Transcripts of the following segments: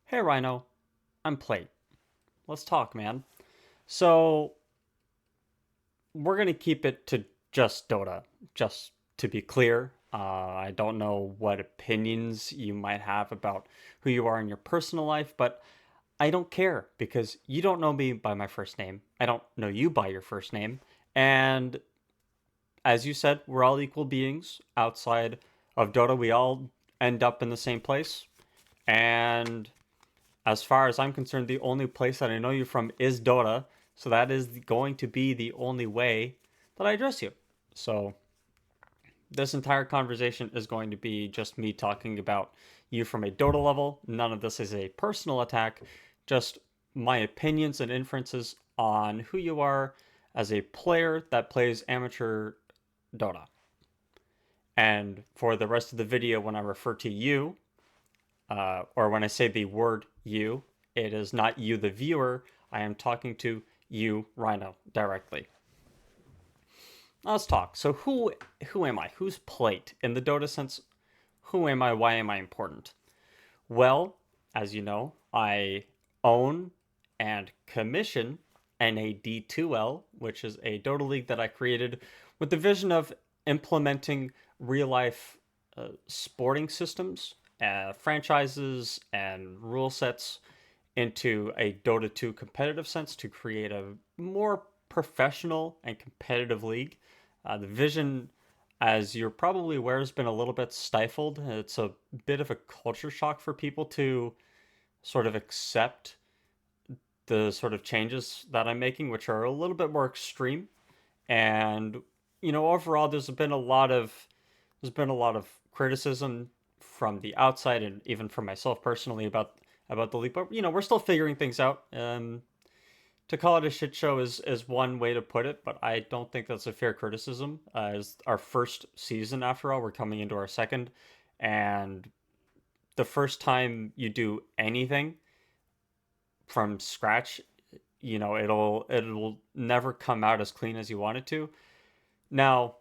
Hey Rhino, I'm Plate. Let's talk, man. So, we're gonna keep it to just Dota, just to be clear. I don't know what opinions you might have about who you are in your personal life, but I don't care because you don't know me by my first name. I don't know you by your first name. And as you said, we're all equal beings outside of Dota. We all end up in the same place. And as far as I'm concerned, the only place that I know you from is Dota, so that is going to be the only way that I address you. So this entire conversation is going to be just me talking about you from a Dota level. None of this is a personal attack, just my opinions and inferences on who you are as a player that plays amateur Dota. And for the rest of the video, when I refer to you, or when I say the word you, it is not you, the viewer. I am talking to you, Rhino, directly. Now let's talk. So who am I? Who's Plate in the Dota sense? Who am I? Why am I important? Well, as you know, I own and commission NAD2L, which is a Dota league that I created with the vision of implementing real life sporting systems, franchises, and rule sets into a Dota 2 competitive sense to create a more professional and competitive league. The vision, as you're probably aware, has been a little bit stifled. It's a bit of a culture shock for people to sort of accept the sort of changes that I'm making, which are a little bit more extreme. And overall, there's been a lot of criticism from the outside and even from myself personally about the league. But we're still figuring things out. To call it a shit show is one way to put it, but I don't think that's a fair criticism. It's our first season, after all. We're coming into our second, and the first time you do anything from scratch, it'll never come out as clean as you want it to. Now,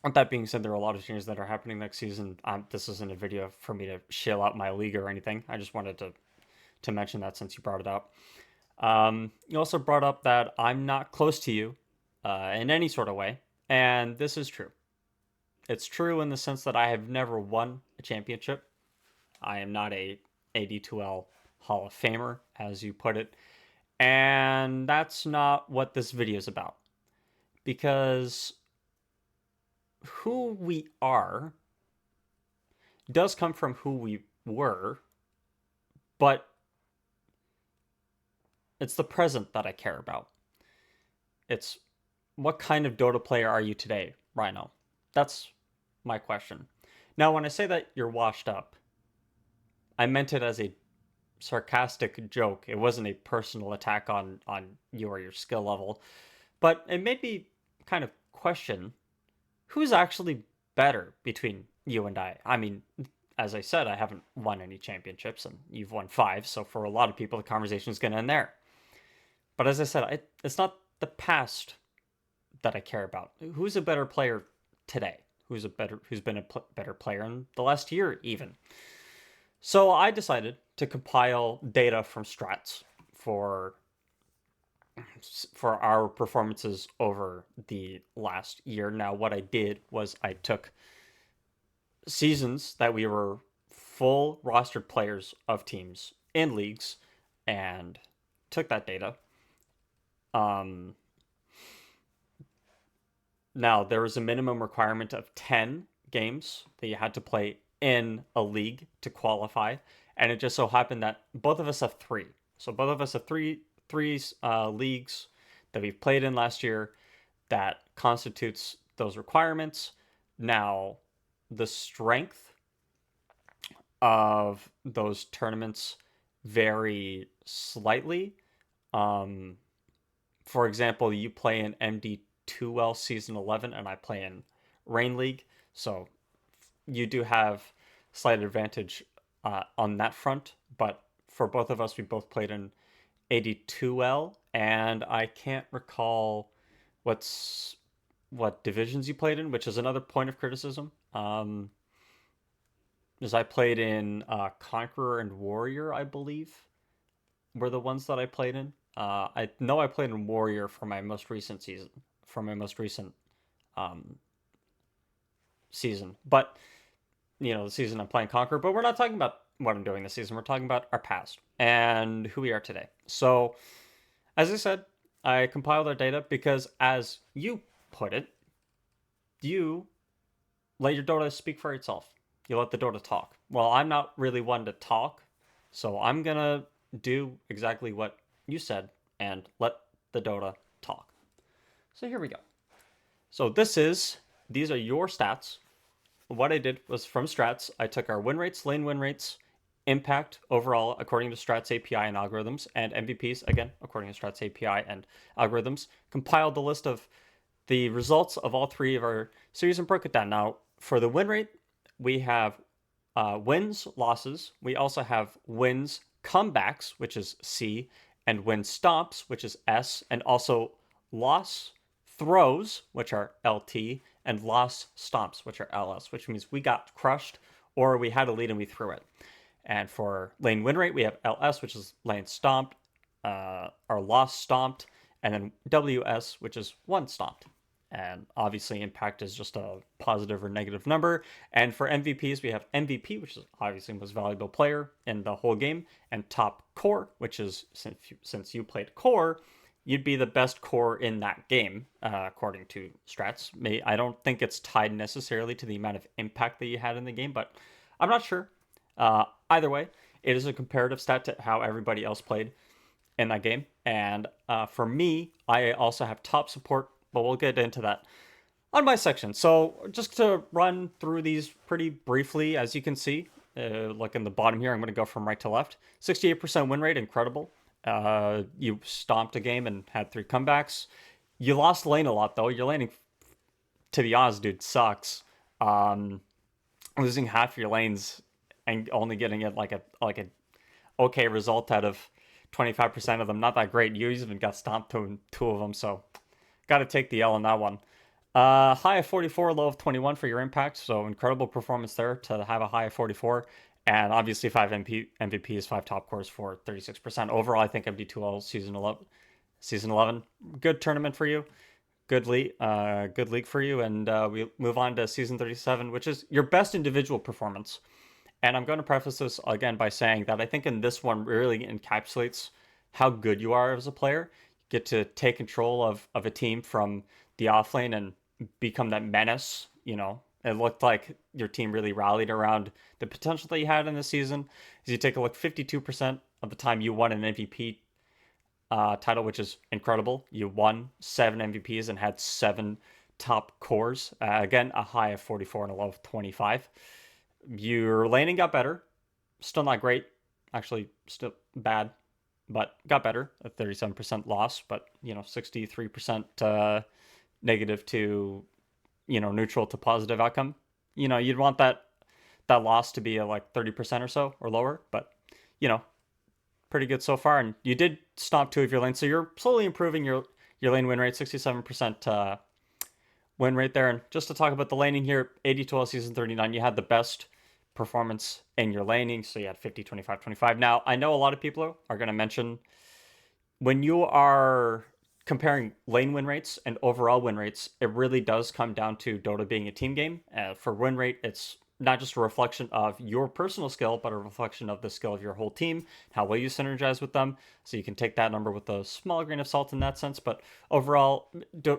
with that being said, there are a lot of changes that are happening next season. This isn't a video for me to shill out my league or anything. I just wanted to mention that since you brought it up. You also brought up that I'm not close to you in any sort of way, and this is true. It's true in the sense that I have never won a championship. I am not a AD2L Hall of Famer, as you put it, and that's not what this video is about. Because who we are does come from who we were, but it's the present that I care about. It's what kind of Dota player are you today, Rhino? That's my question. Now, when I say that you're washed up, I meant it as a sarcastic joke. It wasn't a personal attack on you or your skill level, but it made me kind of question who's actually better between you and I. I mean, as I said, I haven't won any championships, and you've won five. So for a lot of people, the conversation is going to end there. But as I said, it's not the past that I care about. Who's a better player today? Who's been a better player in the last year even? So I decided to compile data from strats for for our performances over the last year. Now, what I did was I took seasons that we were full rostered players of teams in leagues and took that data. Um, Now, there was a minimum requirement of 10 games that you had to play in a league to qualify. And it just so happened that both of us have three. So both of us have three leagues that we've played in last year that constitutes those requirements. Now, the strength of those tournaments vary slightly. Um, for example, you play in MD2L Season 11, and I play in Rain League. So you do have slight advantage on that front. But for both of us, we both played in 82L, and I can't recall what divisions you played in, which is another point of criticism. is I played in Conqueror and Warrior, I believe, were the ones that I played in. I know I played in Warrior for my most recent season, for my most recent um, season. But the season I'm playing Conqueror. But we're not talking about what I'm doing this season. We're talking about our past and who we are today. So, as I said, I compiled our data because, as you put it, you let your Dota speak for itself. You let the Dota talk. Well, I'm not really one to talk, so I'm gonna do exactly what you said and let the Dota talk. So here we go. So these are your stats. What I did was from strats, I took our win rates, lane win rates, impact overall according to strats API and algorithms, and MVPs again according to strats API and algorithms, compiled the list of the results of all three of our series and broke it down. Now, for the win rate, we have wins, losses. We also have wins, comebacks, which is C, and win stops, which is S, and also loss throws, which are LT, and loss stomps, which are LS, which means we got crushed or we had a lead and we threw it. And for lane win rate, we have LS, which is lane stomped, or loss stomped, and then WS, which is one stomped. And obviously, impact is just a positive or negative number. And for MVPs, we have MVP, which is obviously most valuable player in the whole game, and top core, which is since you played core, you'd be the best core in that game, according to strats. I don't think it's tied necessarily to the amount of impact that you had in the game, but I'm not sure. Either way, it is a comparative stat to how everybody else played in that game. And for me, I also have top support, but we'll get into that on my section. So just to run through these pretty briefly, as you can see, look in the bottom here, I'm going to go from right to left. 68% win rate, incredible. You stomped a game and had 3 comebacks. You lost lane a lot, though. Your laning, to be honest, dude, sucks. Losing half your lanes and only getting it like a okay result out of 25% of them, not that great. You even got stomped to 2 of them, so got to take the L on that one. High of 44, low of 21 for your impact, so incredible performance there to have a high of 44. And obviously 5 MVPs, 5 top cores for 36%. Overall, I think MD2L season 11, good tournament for you. Good league for you. And we move on to season 37, which is your best individual performance. And I'm going to preface this again by saying that I think in this one really encapsulates how good you are as a player. You get to take control of a team from the offlane and become that menace. It looked like your team really rallied around the potential that you had in the season. As you take a look, 52% of the time you won an MVP title, which is incredible. You won 7 MVPs and had 7 top cores. Again, a high of 44 and a low of 25. Your laning got better. Still not great. Actually, still bad, but got better. A 37% loss, but 63% negative to neutral to positive outcome. You'd want that loss to be like 30% or so or lower, but pretty good so far. And you did stomp 2 of your lanes, so you're slowly improving your lane win rate. 67% win rate there. And just to talk about the laning here, 80-12 season 39, you had the best performance in your laning, so you had 50, 25, 25. Now, I know a lot of people are going to mention when you are comparing lane win rates and overall win rates, it really does come down to Dota being a team game. For win rate, it's not just a reflection of your personal skill, but a reflection of the skill of your whole team, how well you synergize with them. So you can take that number with a small grain of salt in that sense. But overall,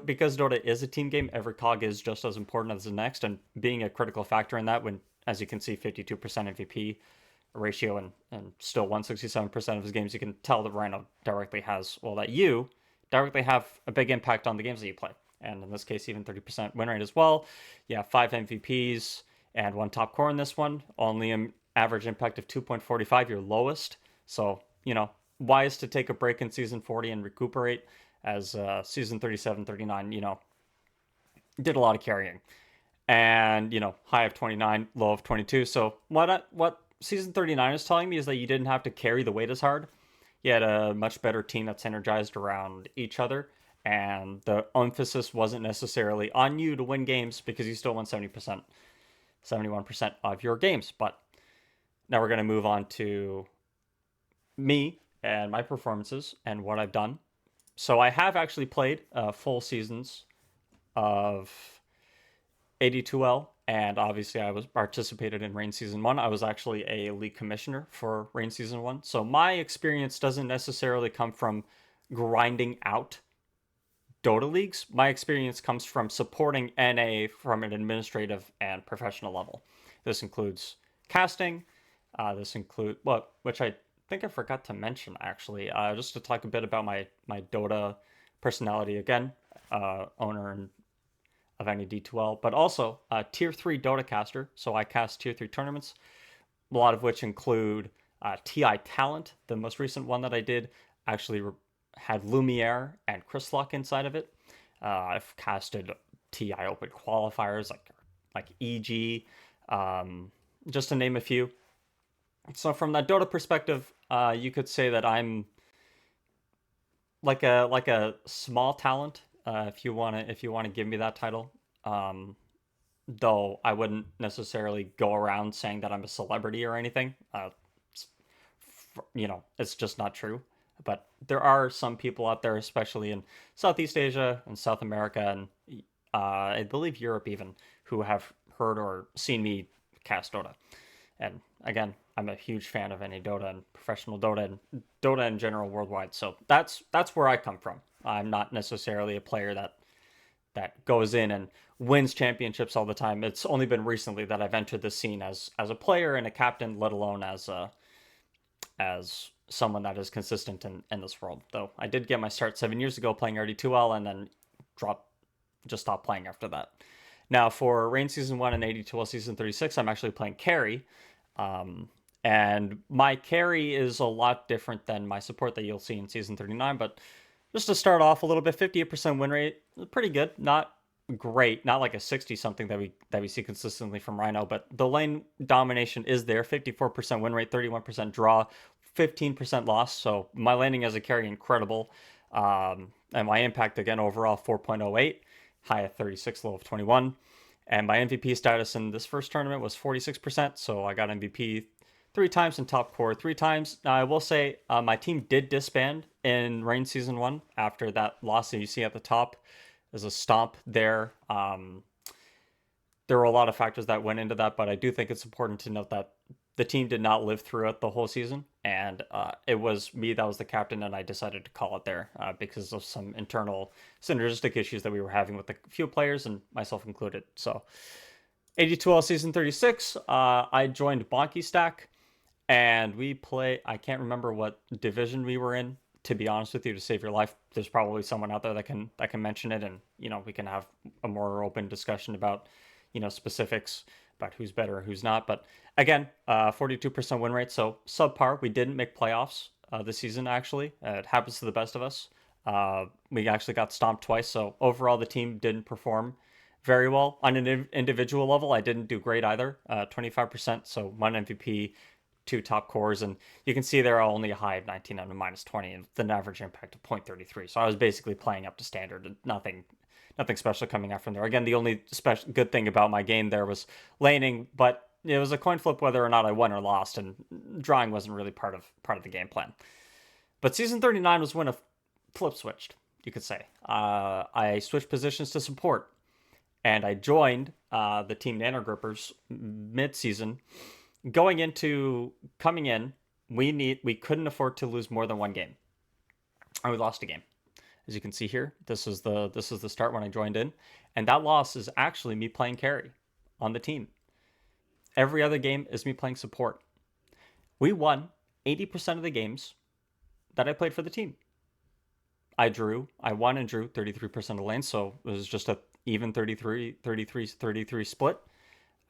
because Dota is a team game, every cog is just as important as the next, and being a critical factor in that when, as you can see, 52% MVP ratio and still 167% of his games, you can tell that Rhino directly has, that you directly have a big impact on the games that you play. And in this case, even 30% win rate as well. Yeah, 5 MVPs and 1 top core in this one. Only an average impact of 2.45, your lowest. So, wise to take a break in season 40 and recuperate, as season 37, 39, did a lot of carrying. And, high of 29, low of 22. So what season 39 is telling me is that you didn't have to carry the weight as hard. You had a much better team that's energized around each other, and the emphasis wasn't necessarily on you to win games because you still won 70%, 71% of your games. But Now we're going to move on to me and my performances and what I've done. So I have actually played full seasons of 82L, and obviously I was participated in Rain Season 1. I was actually a league commissioner for Rain Season 1. So my experience doesn't necessarily come from grinding out Dota leagues. My experience comes from supporting NA from an administrative and professional level. This includes casting. This include which I think I forgot to mention actually. Just to talk a bit about my Dota personality again, owner and of any D2L, but also tier 3 Dota caster. So I cast tier 3 tournaments, a lot of which include TI Talent. The most recent one that I did actually had Lumiere and Cryslock inside of it. I've casted TI Open qualifiers like EG, just to name a few. So from that Dota perspective, you could say that I'm like a small talent, if you wanna give me that title. Um, though I wouldn't necessarily go around saying that I'm a celebrity or anything. It's just not true. But there are some people out there, especially in Southeast Asia and South America and I believe Europe even, who have heard or seen me cast Dota. And again, I'm a huge fan of any Dota and professional Dota and Dota in general worldwide. So that's where I come from. I'm not necessarily a player that goes in and wins championships all the time. It's only been recently that I've entered the scene as a player and a captain, let alone as someone that is consistent in this world. Though I did get my start 7 years ago playing RD2L and then just stopped playing after that. Now for Rain Season 1 and 82L Season 36, I'm actually playing carry. And my carry is a lot different than my support that you'll see in Season 39, but just to start off a little bit, 58% win rate, pretty good. Not great, not like a 60 something that we see consistently from Rhino, but the lane domination is there. 54% win rate, 31% draw, 15% loss. So my landing as a carry incredible. And my impact again overall 4.08, high of 36, low of 21. And my MVP status in this first tournament was 46%. So I got MVP 3 times and top core 3 times. Now, I will say my team did disband in Rain Season 1 after that loss that you see at the top. There's a stomp there. There were a lot of factors that went into that, but I do think it's important to note that the team did not live through it the whole season, and it was me that was the captain, and I decided to call it there because of some internal synergistic issues that we were having with a few players, and myself included. So 82L Season 36, I joined Bonky Stack, and we play. I can't remember what division we were in. To be honest with you, to save your life, there's probably someone out there that can mention it, and we can have a more open discussion about specifics about who's better and who's not. But again, 42% win rate, so subpar. We didn't make playoffs this season. Actually, it happens to the best of us. We actually got stomped twice, so overall the team didn't perform very well on an individual level. I didn't do great either. 25%, so 1 MVP, 2 top cores, and you can see there are only a high of 19 and a -20 and an average impact of 0.33. So I was basically playing up to standard and nothing special coming out from there. Again, the only special good thing about my game there was laning, but it was a coin flip whether or not I won or lost, and drawing wasn't really part of the game plan. But Season 39 was when a flip switched, you could say. I switched positions to support, and I joined the team Nanogrippers mid-season. Coming in, we couldn't afford to lose more than one game, and we lost a game. As you can see here, this is the start when I joined in, and that loss is actually me playing carry on the team. Every other game is me playing support. We won 80% of the games that I played for the team. I won and drew 33% of lanes, so it was just a even 33 split.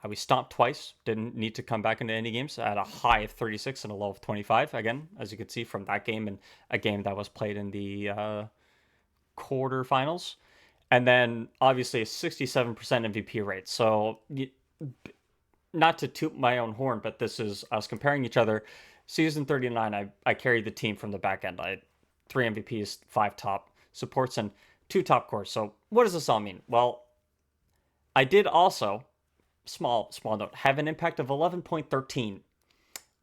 We stomped twice, didn't need to come back into any games at a high of 36 and a low of 25. Again, as you can see from that game and a game that was played in the quarterfinals. And then obviously a 67% MVP rate. So not to toot my own horn, but this is us comparing each other. Season 39, I carried the team from the back end. I had 3 MVPs, 5 top supports, and 2 top cores. So what does this all mean? Well, I did also, small note, have an impact of 11.13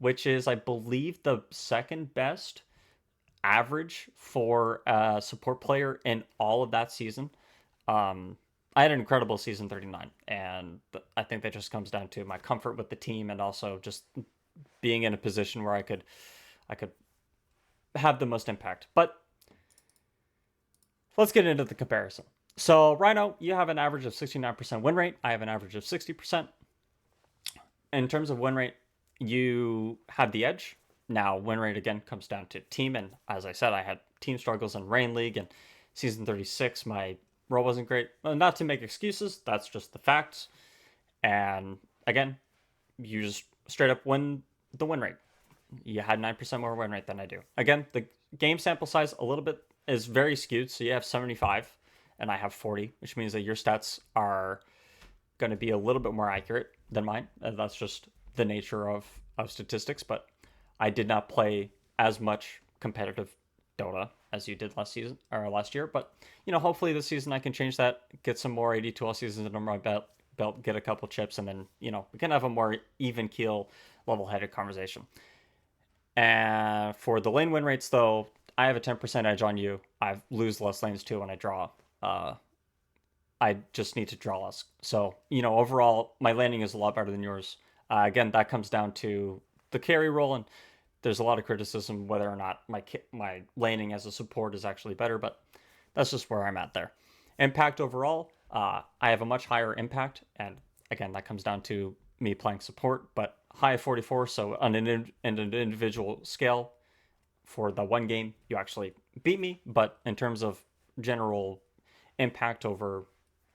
which is, I believe, the second best average for a support player in all of that season. Um, I had an incredible season 39, and I think that just comes down to my comfort with the team and also just being in a position where I could have the most impact. But let's get into the comparison. So, Rhino, you have an average of 69% win rate. I have an average of 60%. In terms of win rate, you have the edge. Now, win rate again comes down to team. And as I said, I had team struggles in Rain League and season 36. My role wasn't great. Well, not to make excuses, that's just the facts. And again, you just straight up win the win rate. You had 9% more win rate than I do. Again, the game sample size a little bit is very skewed. So you have 75 and I have 40, which means that your stats are going to be a little bit more accurate than mine. And that's just the nature of statistics. But I did not play as much competitive Dota as you did last season or last year. But hopefully this season I can change that, get some more 82 seasons under my belt, get a couple chips, and then we can have a more even keel, level-headed conversation. And for the lane win rates, though, I have a 10% edge on you. I lose less lanes too when I draw. I just need to draw less. So, overall, my landing is a lot better than yours. Again, that comes down to the carry role, and there's a lot of criticism whether or not my laning as a support is actually better, but that's just where I'm at there. Impact overall, I have a much higher impact, and again, that comes down to me playing support, but high of 44, so on an individual scale for the one game, you actually beat me, but in terms of general impact over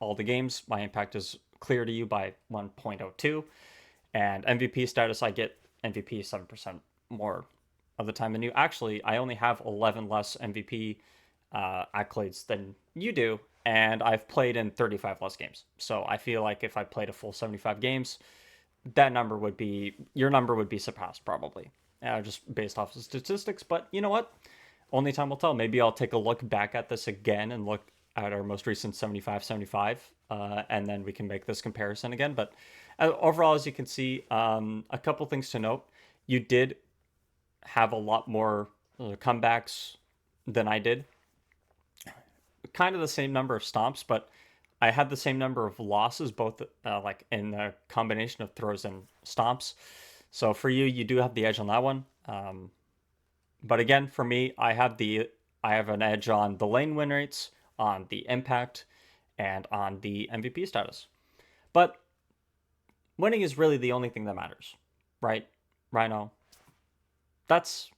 all the games, my impact is clear to you by 1.02, and MVP status, I get MVP 7% more of the time than you. Actually, I only have 11 less MVP accolades than you do, and I've played in 35 less games. So I feel like if I played a full 75 games, your number would be surpassed probably, just based off of statistics. But you know what? Only time will tell. Maybe I'll take a look back at this again and look at our most recent 75-75, and then we can make this comparison again. But overall, as you can see, a couple things to note. You did have a lot more comebacks than I did. Kind of the same number of stomps, but I had the same number of losses, both like in the combination of throws and stomps. So for you, you do have the edge on that one. But again, for me, I have an edge on the lane win rates, on the impact, and on the MVP status. But winning is really the only thing that matters, right, Rhino? That's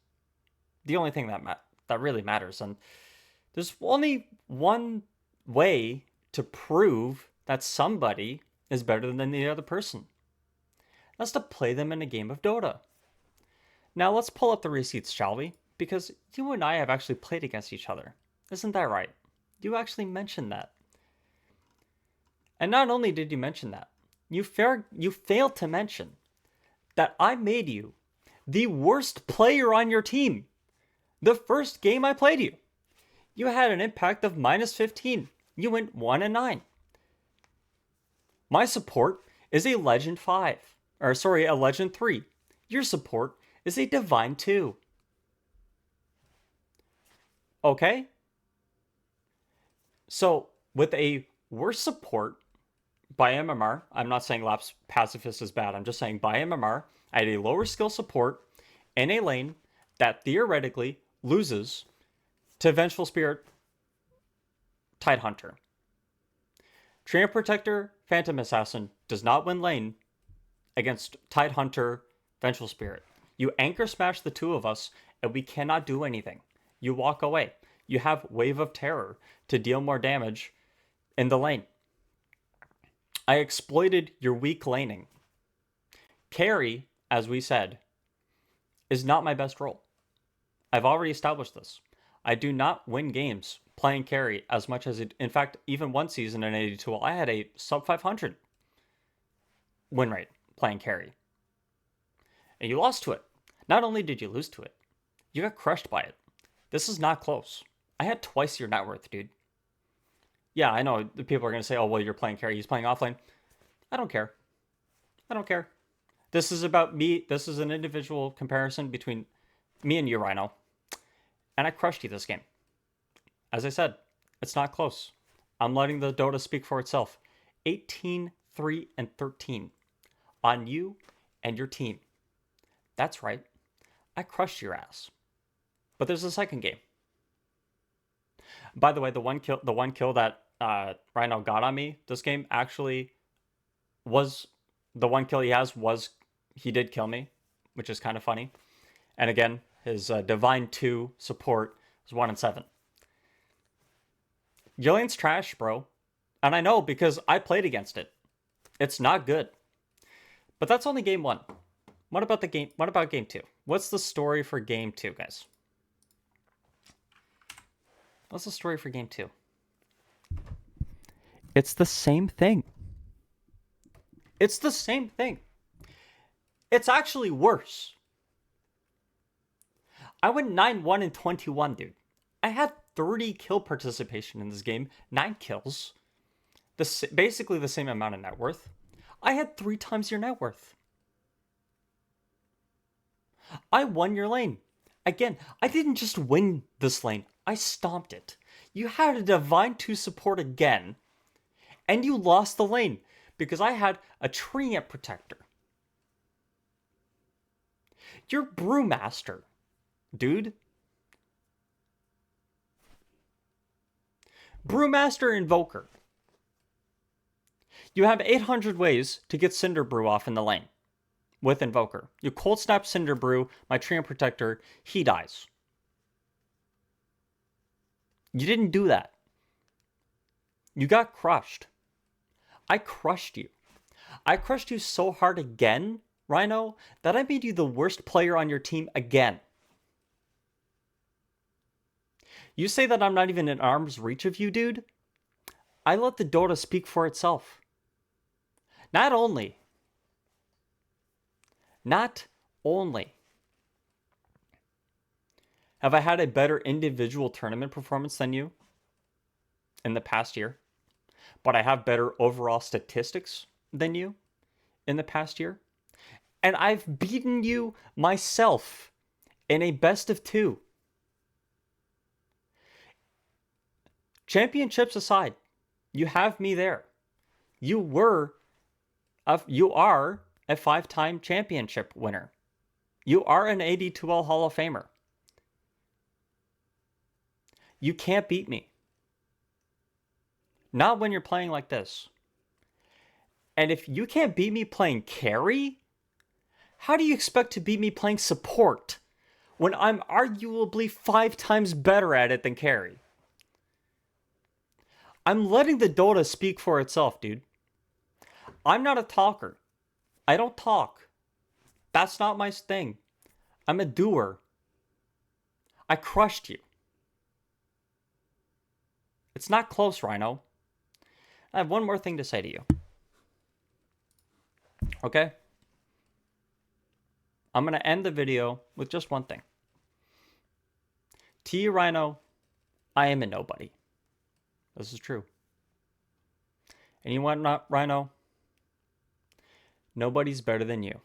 the only thing that really matters. And there's only one way to prove that somebody is better than the other person. That's to play them in a game of Dota. Now let's pull up the receipts, shall we? Because you and I have actually played against each other. Isn't that right? You actually mentioned that. And not only did you mention that, you failed to mention that I made you the worst player on your team. The first game I played you. You had an impact of -15. You went 1-9. My support is a Legend 5. A Legend 3. Your support is a Divine 2. Okay? So, with a worse support by MMR, I'm not saying Lapse Pacifist is bad, I'm just saying by MMR, I had a lower skill support in a lane that theoretically loses to Vengeful Spirit Tidehunter. Treant Protector Phantom Assassin does not win lane against Tidehunter Vengeful Spirit. You anchor smash the two of us and we cannot do anything. You walk away. You have Wave of Terror to deal more damage in the lane. I exploited your weak laning. Carry, as we said, is not my best role. I've already established this. I do not win games playing carry as much as it. In fact, even one season in 82, I had a sub 500 win rate playing carry. And you lost to it. Not only did you lose to it, you got crushed by it. This is not close. I had twice your net worth, dude. Yeah, I know the people are going to say, oh, well, you're playing carry. He's playing offlane. I don't care. This is about me. This is an individual comparison between me and you, Rhino. And I crushed you this game. As I said, it's not close. I'm letting the Dota speak for itself. 18, 3, and 13 on you and your team. That's right. I crushed your ass. But there's a second game. By the way, the one kill that Rhino got on me this game actually was the one kill he did kill me, which is kind of funny. And again, his Divine 2 support is 1 and 7. Your lane's trash, bro. And I know because I played against it. It's not good. But that's only game 1. What about game 2? What's the story for game 2, guys? What's the story for game 2? It's the same thing. It's the same thing. It's actually worse. I went 9-1 and 21, dude. I had 30 kill participation in this game. 9 kills. Basically the same amount of net worth. I had 3 times your net worth. I won your lane. Again, I didn't just win this lane. I stomped it. You had a Divine 2 support again. And you lost the lane. Because I had a Treant Protector. You're Brewmaster, dude. Brewmaster Invoker. You have 800 ways to get Cinder Brew off in the lane with Invoker. You cold snap Cinder Brew, my Treant Protector, he dies. You didn't do that. You got crushed. I crushed you. I crushed you so hard again, Rhino, that I made you the worst player on your team again. You say that I'm not even in arm's reach of you, dude? I let the Dota speak for itself. Not only have I had a better individual tournament performance than you in the past year, but I have better overall statistics than you in the past year. And I've beaten you myself in a best of 2. Championships aside, you have me there. You are a 5-time championship winner. You are an AD2L Hall of Famer. You can't beat me. Not when you're playing like this. And if you can't beat me playing carry, how do you expect to beat me playing support when I'm arguably 5 times better at it than carry? I'm letting the Dota speak for itself, dude. I'm not a talker. I don't talk. That's not my thing. I'm a doer. I crushed you. It's not close, Rhino. I have one more thing to say to you. Okay? I'm going to end the video with just one thing. To you, Rhino, I am a nobody. This is true. And you want not, Rhino? Nobody's better than you.